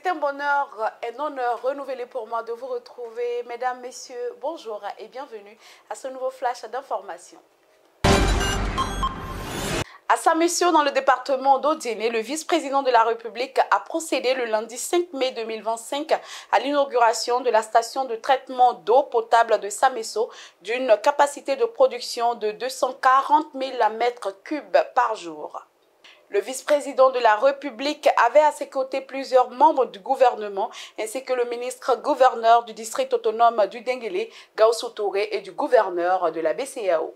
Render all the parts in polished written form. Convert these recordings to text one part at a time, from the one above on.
C'est un bonheur, un honneur renouvelé pour moi de vous retrouver. Mesdames, Messieurs, bonjour et bienvenue à ce nouveau flash d'information. À Samessio, dans le département d'Odiéné, le vice-président de la République a procédé le lundi 5 mai 2025 à l'inauguration de la station de traitement d'eau potable de Samessio d'une capacité de production de 240 000 m3 par jour. Le vice-président de la République avait à ses côtés plusieurs membres du gouvernement ainsi que le ministre-gouverneur du district autonome du Denguélé, Gaussou Touré, et du gouverneur de la BCEAO.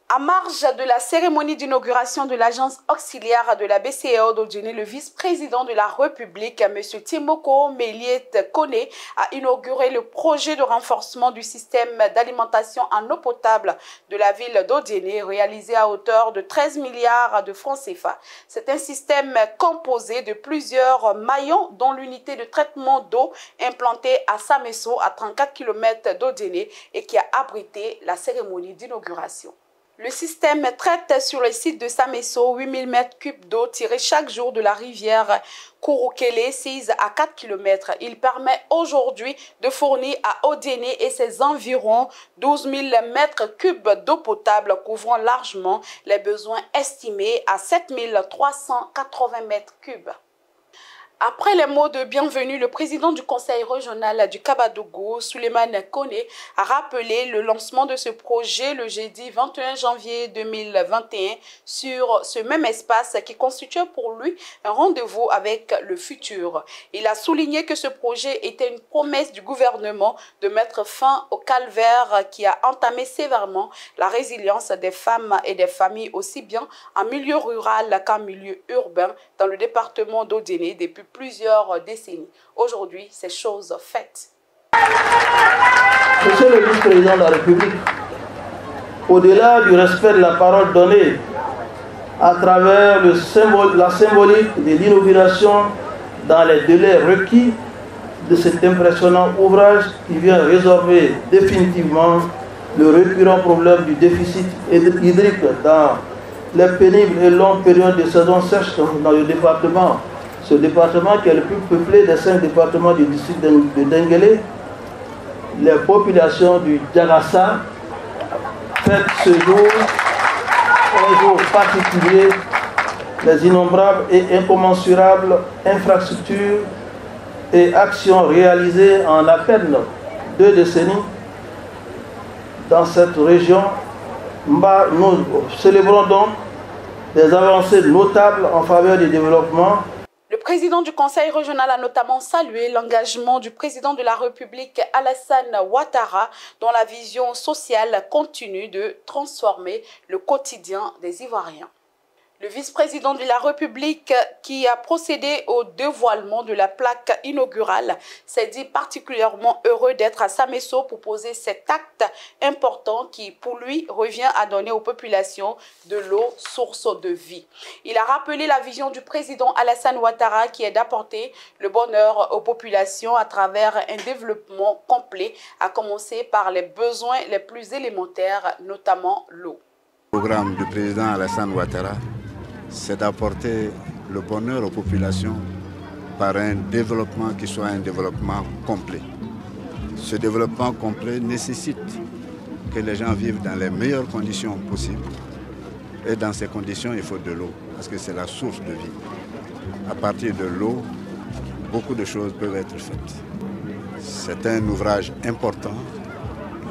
À marge de la cérémonie d'inauguration de l'agence auxiliaire de la BCEAO d'Odiéné, le vice-président de la République, M. Timoko Méliette Kone, a inauguré le projet de renforcement du système d'alimentation en eau potable de la ville d'Odiéné, réalisé à hauteur de 13 milliards de francs CFA. C'est un système composé de plusieurs maillons, dont l'unité de traitement d'eau implantée à Samessio, à 34 km d'Odiéné, et qui a abrité la cérémonie d'inauguration. Le système traite sur le site de Samessio 8000 m3 d'eau tirée chaque jour de la rivière Kouroukélé, 6 à 4 km. Il permet aujourd'hui de fournir à Odiéné et ses environs 12 000 m3 d'eau potable, couvrant largement les besoins estimés à 7 380 m3. Après les mots de bienvenue, le président du conseil régional du Kabadougou, Souleymane Kone, a rappelé le lancement de ce projet le jeudi 21 janvier 2021 sur ce même espace qui constituait pour lui un rendez-vous avec le futur. Il a souligné que ce projet était une promesse du gouvernement de mettre fin au calvaire qui a entamé sévèrement la résilience des femmes et des familles aussi bien en milieu rural qu'en milieu urbain dans le département d'Odiéné depuis plusieurs décennies. Aujourd'hui, c'est chose faite. Monsieur le vice-président de la République, au-delà du respect de la parole donnée à travers la symbolique de l'inauguration dans les délais requis de cet impressionnant ouvrage qui vient résorber définitivement le récurrent problème du déficit hydrique dans les pénibles et longues périodes de saison sèche dans le département. Ce département qui est le plus peuplé des 5 départements du district de Denguélé, les populations du Diagassa fêtent ce jour, un jour particulier, les innombrables et incommensurables infrastructures et actions réalisées en à peine 2 décennies dans cette région. Nous célébrons donc des avancées notables en faveur du développement. Le président du conseil régional a notamment salué l'engagement du président de la République, Alassane Ouattara, dont la vision sociale continue de transformer le quotidien des Ivoiriens. Le vice-président de la République qui a procédé au dévoilement de la plaque inaugurale s'est dit particulièrement heureux d'être à Samessio pour poser cet acte important qui, pour lui, revient à donner aux populations de l'eau, source de vie. Il a rappelé la vision du président Alassane Ouattara qui est d'apporter le bonheur aux populations à travers un développement complet, à commencer par les besoins les plus élémentaires, notamment l'eau. Le programme du président Alassane Ouattara, c'est d'apporter le bonheur aux populations par un développement qui soit un développement complet. Ce développement complet nécessite que les gens vivent dans les meilleures conditions possibles. Et dans ces conditions, il faut de l'eau, parce que c'est la source de vie. À partir de l'eau, beaucoup de choses peuvent être faites. C'est un ouvrage important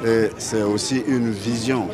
et c'est aussi une vision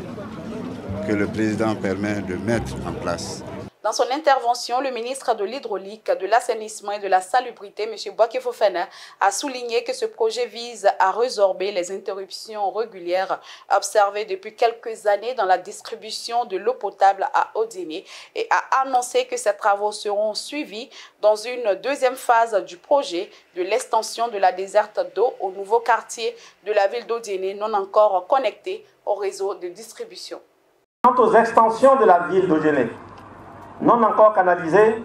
que le président permet de mettre en place. Dans son intervention, le ministre de l'Hydraulique, de l'Assainissement et de la Salubrité, M. Bouaké Fofana, a souligné que ce projet vise à résorber les interruptions régulières observées depuis quelques années dans la distribution de l'eau potable à Odiéné et a annoncé que ces travaux seront suivis dans une deuxième phase du projet de l'extension de la desserte d'eau au nouveau quartier de la ville d'Odiéné non encore connecté au réseau de distribution. Quant aux extensions de la ville d'Odiéné, non encore canalisé,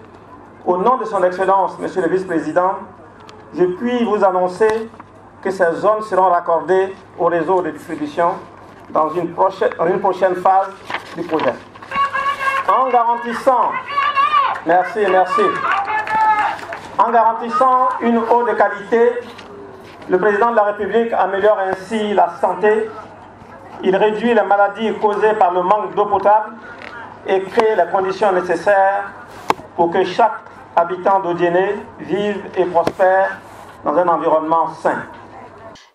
au nom de son Excellence, Monsieur le Vice-président, je puis vous annoncer que ces zones seront raccordées au réseau de distribution dans une prochaine phase du projet. En garantissant, merci, En garantissant une eau de qualité, le président de la République améliore ainsi la santé, il réduit les maladies causées par le manque d'eau potable et crée les conditions nécessaires pour que chaque habitant d'Odiéné vive et prospère dans un environnement sain.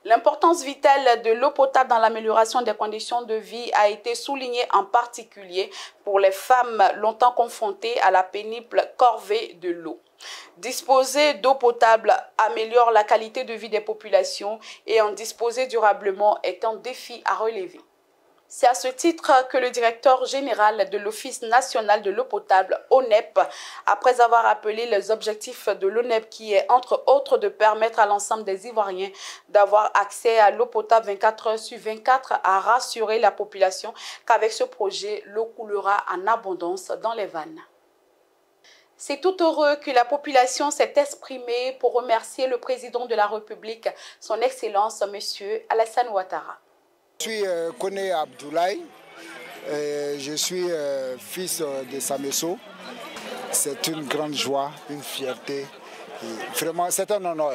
L'importance vitale de l'eau potable dans l'amélioration des conditions de vie a été soulignée en particulier pour les femmes longtemps confrontées à la pénible corvée de l'eau. Disposer d'eau potable améliore la qualité de vie des populations et en disposer durablement est un défi à relever. C'est à ce titre que le directeur général de l'Office national de l'eau potable, ONEP, après avoir appelé les objectifs de l'ONEP qui est entre autres de permettre à l'ensemble des Ivoiriens d'avoir accès à l'eau potable 24 heures sur 24, a rassuré la population qu'avec ce projet, l'eau coulera en abondance dans les vannes. C'est tout heureux que la population s'est exprimée pour remercier le président de la République, son Excellence, M. Alassane Ouattara. Je suis Koné Abdoulaye, je suis fils de Samesso. C'est une grande joie, une fierté. Vraiment, c'est un honneur.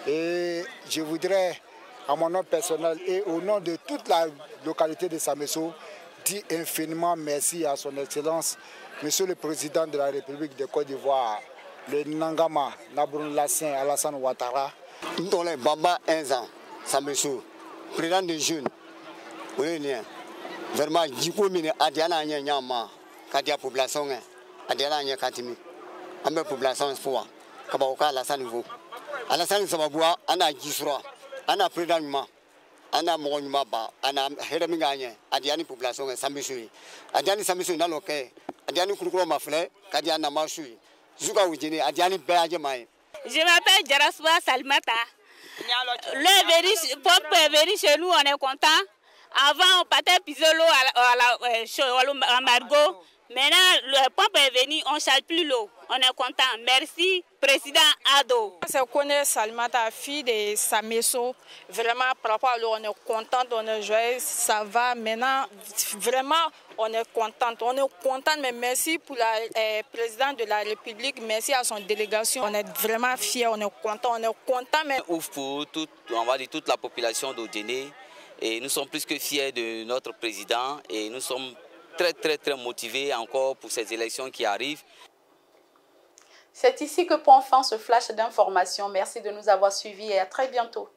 Et je voudrais, à mon nom personnel et au nom de toute la localité de Samesso, dire infiniment merci à son Excellence, Monsieur le Président de la République de Côte d'Ivoire, le Nangama Nabroun Alassane Ouattara. Dans les Baba 1 ans, Samesso, président des jeunes. Vraiment, jiko mine adiana nya nyama kadia population adiana nya katimi ambe population foa kaba oka Alassane vo Alassane sababua ana jisro ana président ana mogonyuma ba ana heremi nganye adiani population Samesso adiani Samesso na loke adiani kurukuro mafle kadia na mashui zuka ujini adiani be ajemai. Je m'appelle Jaraswa Salmata. Le pompe est venu chez nous, on est content. Avant, on partait piser l'eau à Margot. Maintenant, le pompe est venu, on ne charge plus l'eau. On est content. Merci, Président Ado. Je connais Salmata, fille de Samesso. Vraiment, par rapport à l'eau, on est content, on est joyeux, ça va. Maintenant, vraiment, on est content. Mais merci pour le président de la République, merci à son délégation. On est vraiment fiers, on est content. Mais... Ouf pour on va dire toute la population d'Odiéné. Et nous sommes plus que fiers de notre président et nous sommes très motivés encore pour ces élections qui arrivent. C'est ici que prend fin ce flash d'information. Merci de nous avoir suivis et à très bientôt.